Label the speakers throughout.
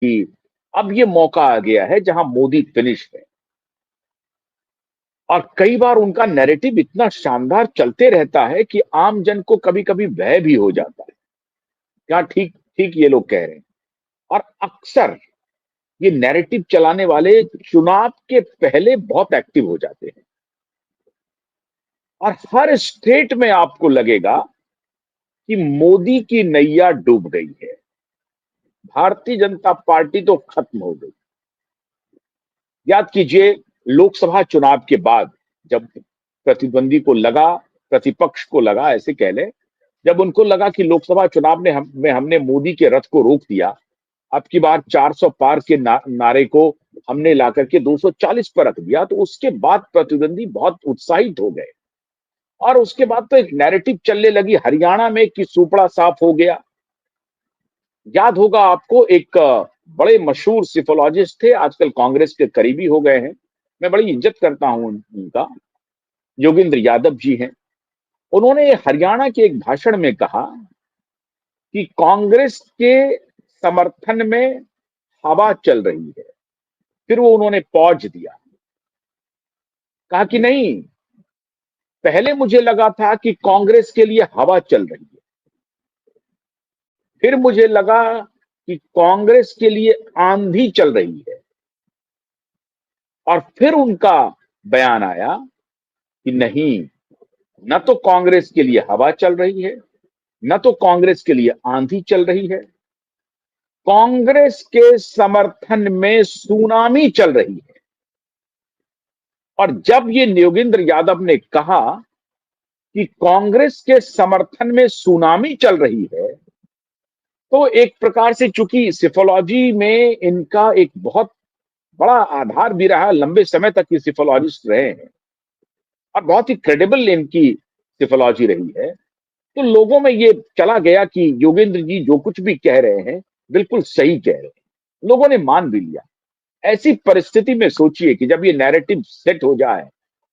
Speaker 1: कि अब ये मौका आ गया है जहां मोदी फिनिश है। और कई बार उनका नैरेटिव इतना शानदार चलते रहता है कि आम जन को कभी-कभी भय भी हो जाता है। क्या ठीक ठीक ये लोग कह रहे हैं। और अक्सर ये नैरेटिव चलाने वाले चुनाव के पहले बहुत एक्टिव हो जाते हैं और हर स्टेट में आपको लगेगा कि मोदी की नैया डूब गई है, भारतीय जनता पार्टी तो खत्म हो गई। याद कीजिए, लोकसभा चुनाव के बाद जब प्रतिद्वंदी को लगा, प्रतिपक्ष को लगा, ऐसे कह लें, जब उनको लगा कि लोकसभा चुनाव में हमने मोदी के रथ को रोक दिया, अब की बार 400 पार के नारे को हमने ला करके 240 पर रख दिया, तो उसके बाद प्रतिद्वंदी बहुत उत्साहित हो गए। और उसके बाद तो एक नैरेटिव चलने लगी हरियाणा में कि सुपड़ा साफ हो गया। याद होगा आपको, एक बड़े मशहूर सिफोलॉजिस्ट थे, आजकल कांग्रेस के करीबी हो गए हैं, मैं बड़ी इज्जत करता हूं उनका, योगेंद्र यादव जी हैं। उन्होंने हरियाणा के एक भाषण में कहा कि कांग्रेस के समर्थन में हवा चल रही है। फिर वो उन्होंने पॉज दिया, कहा कि नहीं, पहले मुझे लगा था कि कांग्रेस के लिए हवा चल रही है, फिर मुझे लगा कि कांग्रेस के लिए आंधी चल रही है, और फिर उनका बयान आया कि नहीं, न तो कांग्रेस के लिए हवा चल रही है, न तो कांग्रेस के लिए आंधी चल रही है, कांग्रेस के समर्थन में सुनामी चल रही है। और जब ये योगेंद्र यादव ने कहा कि कांग्रेस के समर्थन में सुनामी चल रही है, तो एक प्रकार से, चूंकि सिफोलॉजी में इनका एक बहुत बड़ा आधार भी रहा, लंबे समय तक ये सिफोलॉजिस्ट रहे हैं और बहुत ही क्रेडिबल इनकी सिफोलॉजी रही है, तो लोगों में ये चला गया कि योगेंद्र जी जो कुछ भी कह रहे हैं बिल्कुल सही कह रहे हैं। लोगों ने मान भी लिया। ऐसी परिस्थिति में सोचिए कि जब ये नैरेटिव सेट हो जाए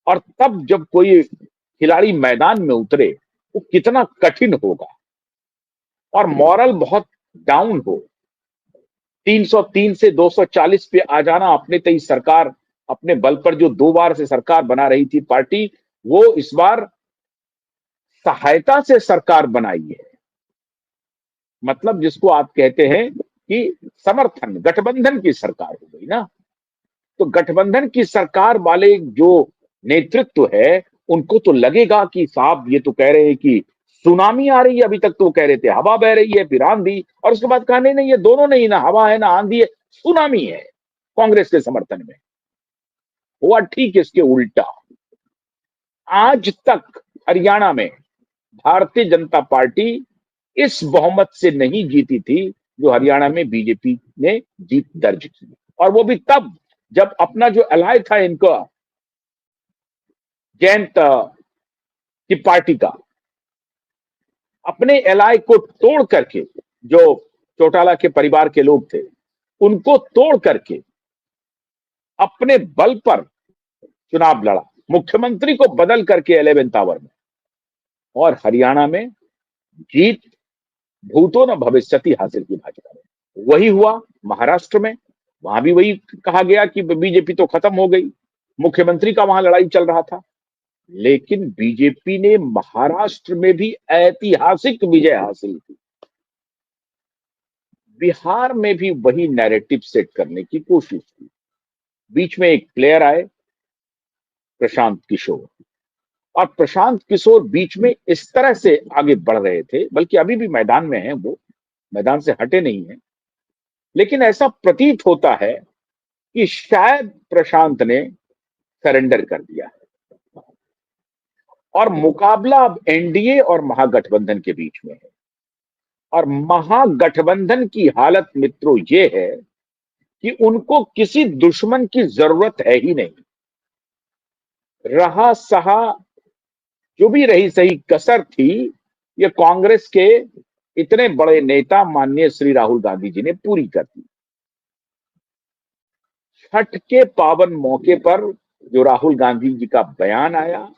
Speaker 1: और तब जब कोई खिलाड़ी मैदान में उतरे, वो कितना कठिन होगा और मॉरल बहुत डाउन हो। 303 से 240 पे आ जाना, अपने तई सरकार, अपने बल पर जो 2 बार से सरकार बना रही थी पार्टी, वो इस बार सहायता से सरकार बनाई है। मतलब जिसको आप कहते हैं कि समर्थन, गठबंधन की सरकार हो गई ना। तो गठबंधन की सरकार वाले जो नेतृत्व है, उनको तो लगेगा कि साहब ये तो कह रहे हैं कि सुनामी आ रही है, अभी तक तो कह रहे थे हवा बह रही है, फिर आंधी, और उसके बाद कहा नहीं नहीं, ये दोनों नहीं, ना हवा है ना आंधी है, सुनामी है कांग्रेस के समर्थन में। हुआ ठीक इसके उल्टा। आज तक हरियाणा में भारतीय जनता पार्टी इस बहुमत से नहीं जीती थी जो हरियाणा में बीजेपी ने जीत दर्ज की, और वो भी तब जब अपना जो अलाय था इनका, जयंत की पार्टी का, अपने एलाय को तोड़ करके, जो चौटाला के परिवार के लोग थे उनको तोड़ करके अपने बल पर चुनाव लड़ा, मुख्यमंत्री को बदल करके 11th आवर में, और हरियाणा में जीत भूतो न भविष्यति हासिल की भाजपा ने। वही हुआ महाराष्ट्र में, वहां भी वही कहा गया कि बीजेपी तो खत्म हो गई, मुख्यमंत्री का वहां लड़ाई चल रहा था। लेकिन बीजेपी ने महाराष्ट्र में भी ऐतिहासिक विजय हासिल की। बिहार में भी वही नैरेटिव सेट करने की कोशिश की। बीच में एक प्लेयर आए, प्रशांत किशोर, और प्रशांत किशोर बीच में इस तरह से आगे बढ़ रहे थे, बल्कि अभी भी मैदान में हैं, वो मैदान से हटे नहीं है, लेकिन ऐसा प्रतीत होता है कि शायद प्रशांत ने सरेंडर कर दिया है और मुकाबला अब एनडीए और महागठबंधन के बीच में है। और महागठबंधन की हालत मित्रों ये है कि उनको किसी दुश्मन की जरूरत है ही नहीं। रहा सहा जो भी रही सही कसर थी, ये कांग्रेस के इतने बड़े नेता माननीय श्री राहुल गांधी जी ने पूरी कर दी। छठ के पावन मौके पर जो राहुल गांधी जी का बयान आया,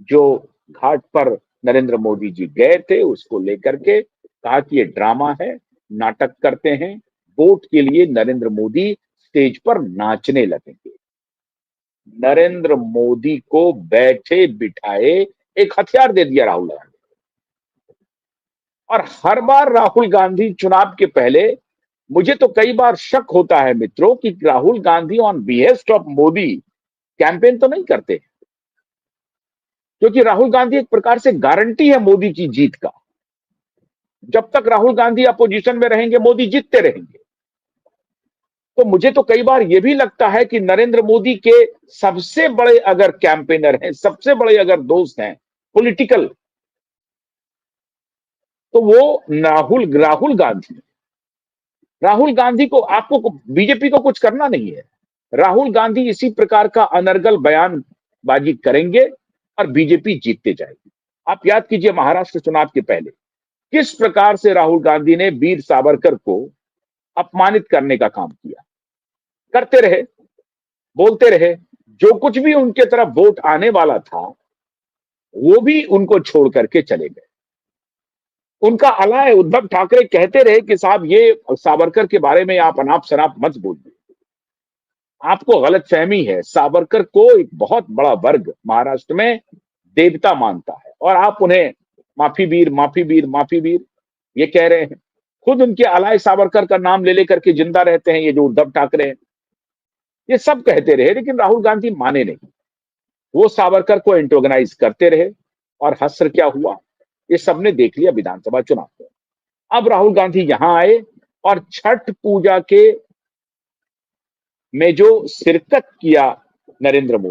Speaker 1: जो घाट पर नरेंद्र मोदी जी गए थे, उसको लेकर के कहा कि ये ड्रामा है, नाटक करते हैं, वोट के लिए नरेंद्र मोदी स्टेज पर नाचने लगेंगे। नरेंद्र मोदी को बैठे बिठाए एक हथियार दे दिया राहुल गांधी। और हर बार राहुल गांधी चुनाव के पहले, मुझे तो कई बार शक होता है मित्रों कि Rahul Gandhi on behest of Modi campaign तो नहीं करते, क्योंकि राहुल गांधी एक प्रकार से गारंटी है मोदी की जीत का। जब तक राहुल गांधी अपोजिशन में रहेंगे, मोदी जीतते रहेंगे। तो मुझे तो कई बार यह भी लगता है कि नरेंद्र मोदी के सबसे बड़े अगर कैंपेनर हैं, सबसे बड़े अगर दोस्त हैं पॉलिटिकल, तो वो राहुल गांधी। राहुल गांधी को, आपको बीजेपी को कुछ करना नहीं है। राहुल गांधी इसी प्रकार का अनर्गल बयानबाजी करेंगे और बीजेपी जीतते जाएगी। आप याद कीजिए महाराष्ट्र चुनाव के पहले किस प्रकार से राहुल गांधी ने वीर सावरकर को अपमानित करने का काम किया। करते रहे, बोलते रहे, जो कुछ भी उनके तरफ वोट आने वाला था वो भी उनको छोड़ करके चले गए। उनका अलाय उद्धव ठाकरे कहते रहे कि साहब ये सावरकर के बारे में आप अनाप शनाप मत बोलिए, आपको गलतफहमी है। सावरकर को एक बहुत बड़ा वर्ग महाराष्ट्र में देवता मानता है और आप उन्हें माफी वीर माफी वीर माफी वीर ये कह रहे हैं। खुद उनके अलाय सावरकर का नाम ले लेकर के जिंदा रहते हैं ये जो उद्धव ठाकरे हैं। ये सब कहते रहे, लेकिन राहुल गांधी माने नहीं। वो सावरकर को एंटोगनाइज करते रहे और हश्र क्या हुआ ये सबने देख लिया विधानसभा चुनाव में। अब राहुल गांधी यहां आए और छठ पूजा के में जो शिरकत किया नरेंद्र मोदी